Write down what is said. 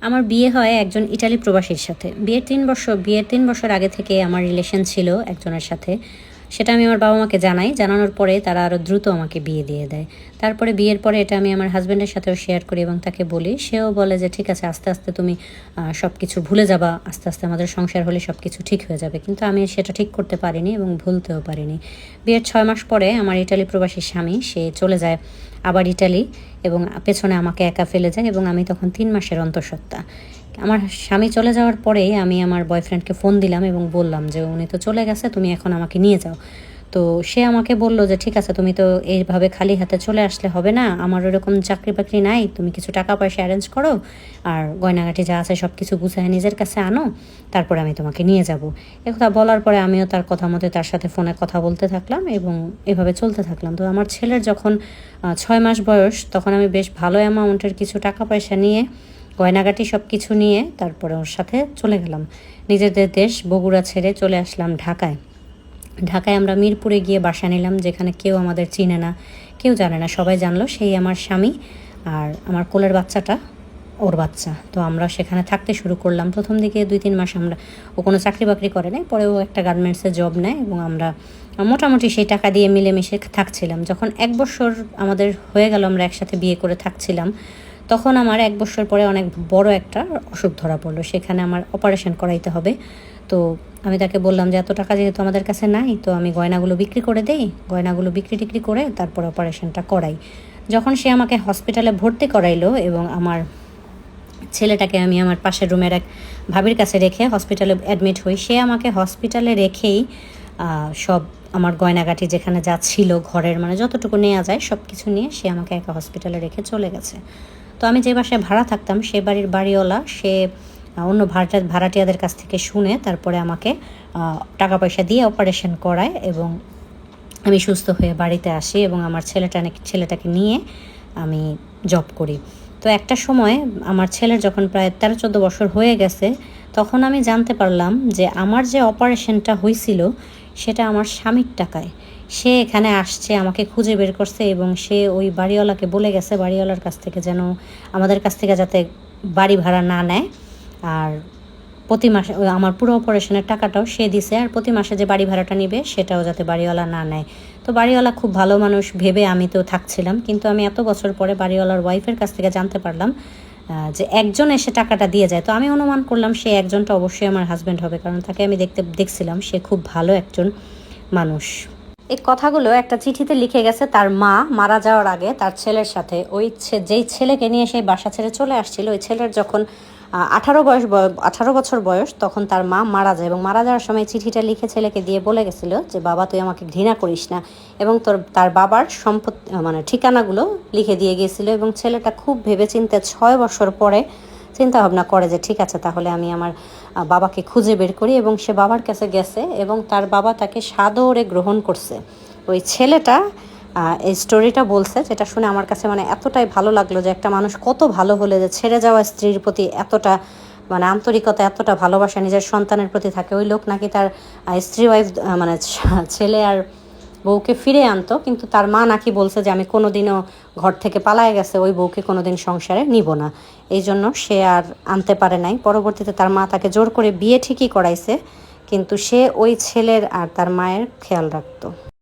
আমার বিয়ে হয় একজন ইটালি প্রবাসীর সাথে। বিয়ের ৩ বছর আগে থেকে আমার রিলেশন ছিল একজনের সাথে। সেটা আমি আমার বাবা-মাকে জানাই। জানানোর পরে তারা আরও দ্রুত আমাকে বিয়ে দিয়ে দেয়। তারপরে বিয়ের পরে এটা আমি আমার হাসব্যান্ডের সাথেও শেয়ার করি এবং তাকে বলি। সেও বলে যে, "ঠিক আছে, আস্তে, আস্তে তুমি সবকিছু ভুলে যাবা। আস্তে, আস্তে আমাদের সংসার হলে সবকিছু ঠিক হয়ে যাবে।" কিন্তু আমি সেটা ঠিক করতে পারিনি এবং ভুলতেও পারিনি। বিয়ের ৬ মাস পরে আমার ইটালি প্রবাসী স্বামী সে চলে যায় আবার ইটালি এবং পেছনে আমাকে একা ফেলে যায় এবং আমি তখন ৩ মাসের অন্তঃসত্ত্বা। আমার স্বামী চলে যাওয়ার পরেই আমি আমার বয়ফ্রেন্ডকে ফোন দিলাম এবং বললাম যে, "উনি তো চলে গেছে, তুমি এখন আমাকে নিয়ে যাও।" তো সে আমাকে বলল যে, "ঠিক আছে, তুমি তো এইভাবে খালি হাতে চলে আসলে হবে না। আমার ওরকম চাকরি-বাকরি নাই। তুমি কিছু টাকা-পয়সা অ্যারেঞ্জ করো। আর গয়নাগাটি যা আছে সব কিছু গুছায় নিজের কাছে আনো। তারপরে আমি তোমাকে নিয়ে যাব।" একথা বলার পরে আমিও তার কথা মতো তার সাথে ফোনে কথা বলতে থাকলাম এবং এভাবে চলতে থাকলাম। তো আমার ছেলের যখন ৬ মাস বয়স, তখন আমি বেশ ভালো অ্যামাউন্টের কিছু টাকা-পয়সা নিয়ে, গয়নাগাটি সব কিছু নিয়ে তারপরে ওর সাথে চলে গেলাম। নিজেদের দেশ বগুড়া ছেড়ে চলে আসলাম ঢাকায়। ঢাকায় আমরা মিরপুরে গিয়ে বাসা নিলাম, যেখানে কেউ আমাদের চিনে না, কেউ জানে না। সবাই জানলো সেই আমার স্বামী, আর আমার কোলের বাচ্চাটা ওর বাচ্চা। তো আমরা সেখানে থাকতে শুরু করলাম। প্রথম দিকে ২-৩ মাস ও কোনো চাকরি-বাকরি করে নাই। পরে ও একটা গার্মেন্টসে জব নেয় এবং আমরা মোটামুটি সেই টাকা দিয়ে মিলেমিশে থাকছিলাম। যখন ১ বছর আমাদের হয়ে গেল, আমরা একসাথে বিয়ে করে থাকছিলাম, তখন আমার ১ বছর পরে অনেক বড় একটা অসুখ ধরা পড়লো। সেখানে আমার অপারেশন করাইতে হবে। তো আমি তাকে বললাম যে, "এত টাকা যেহেতু আমাদের কাছে নাই, তো আমি গয়নাগুলো বিক্রি করে দেই। গয়নাগুলো বিক্রি-টিক্রি করে তারপর অপারেশনটা করাই।" যখন সে আমাকে হসপিটালে ভর্তি করাইলো এবং আমার ছেলেটাকে আমি আমার পাশের রুমের এক ভাবির কাছে রেখে হসপিটালে অ্যাডমিট হই, সে আমাকে হসপিটালে রেখেই সব আমার গয়নাগাটি যেখানে যা ছিল ঘরের, মানে যতটুকু নেওয়া যায় সব কিছু নিয়ে সে আমাকে একা হসপিটালে রেখে চলে গেছে। তো আমি যে বাসায় ভাড়া থাকতাম সে বাড়ির বাড়িওয়ালা সে অন্য ভাড়াটিয়াদের কাছ থেকে শুনে তারপরে আমাকে টাকা পয়সা দিয়ে অপারেশন করায় এবং আমি সুস্থ হয়ে বাড়িতে আসি এবং আমার ছেলেটাকে নিয়ে আমি জব করি। তো একটা সময় আমার ছেলের যখন প্রায় ১৩-১৪ বছর হয়ে গেছে, তখন আমি জানতে পারলাম যে আমার যে অপারেশনটা হয়েছিল সেটা আমার স্বামীর টাকায়। সে এখানে আসছে, আমাকে খুঁজে বের করছে এবং সে ওই বাড়িওয়ালাকে বলে গেছে বাড়িওয়ালার কাছ থেকে যেন আমাদের কাছ থেকে যাতে বাড়ি ভাড়া না নেয়, আর প্রতি মাসে আমার পুরো অপারেশনের টাকাটাও সে দিছে, আর প্রতি মাসে যে বাড়ি ভাড়াটা নিবে সেটাও যাতে বাড়িওয়ালা না নেয়। তো বাড়িওয়ালা খুব ভালো মানুষ ভেবে আমি তো থাকছিলাম, কিন্তু আমি এত বছর পরে বাড়িওয়ালার ওয়াইফের কাছ থেকে জানতে পারলাম যে একজন এসে টাকাটা দিয়ে যায়। তো আমি অনুমান করলাম সেই একজনটা অবশ্যই আমার হাজব্যান্ড হবে, কারণ তাকে আমি দেখছিলাম সে খুব ভালো একজন মানুষ। এই কথাগুলো একটা চিঠিতে লিখে গেছে তার মা মারা যাওয়ার আগে তার ছেলের সাথে। যেই ছেলেকে নিয়ে সেই বাসা ছেড়ে চলে আসছিল, ওই ছেলের যখন ১৮ বছর বয়স, তখন তার মা মারা যায় এবং মারা যাওয়ার সময় চিঠিটা লিখে ছেলেকে দিয়ে বলে গেছিল যে, "বাবা, তুই আমাকে ঘৃণা করিস না", এবং তার বাবার মানে ঠিকানাগুলো লিখে দিয়ে গিয়েছিল। এবং ছেলেটা খুব ভেবেচিন্তে ৬ বছর পরে চিন্তা ভাবনা করে যে, ঠিক আছে, তাহলে আমি আমার বাবাকে খুঁজে বের করি, এবং সে বাবার কাছে গেছে এবং তার বাবা তাকে সাদরে গ্রহণ করছে। ওই ছেলেটা এই স্টোরিটা বলছে, যেটা শুনে আমার কাছে মানে এতটাই ভালো লাগলো যে একটা মানুষ কত ভালো হলে যে ছেড়ে যাওয়া স্ত্রীর প্রতি এতটা মানে আন্তরিকতা, এতটা ভালোবাসা নিজের সন্তানের প্রতি থাকে। ওই লোক নাকি তার স্ত্রী ওয়াইফ মানে ছেলে আর বউকে ফিরে আনতো, কিন্তু তার মা নাকি বলছে যে, "আমি কোনোদিনও ঘর থেকে পালায়ে গেছে ওই বউকে কোনোদিন সংসারে নিব না", এই জন্য সে আর আনতে পারে নাই। পরবর্তীতে তার মা তাকে জোর করে বিয়ে ঠিকই করাইছে, কিন্তু সে ওই ছেলের আর তার মায়ের খেয়াল রাখতো।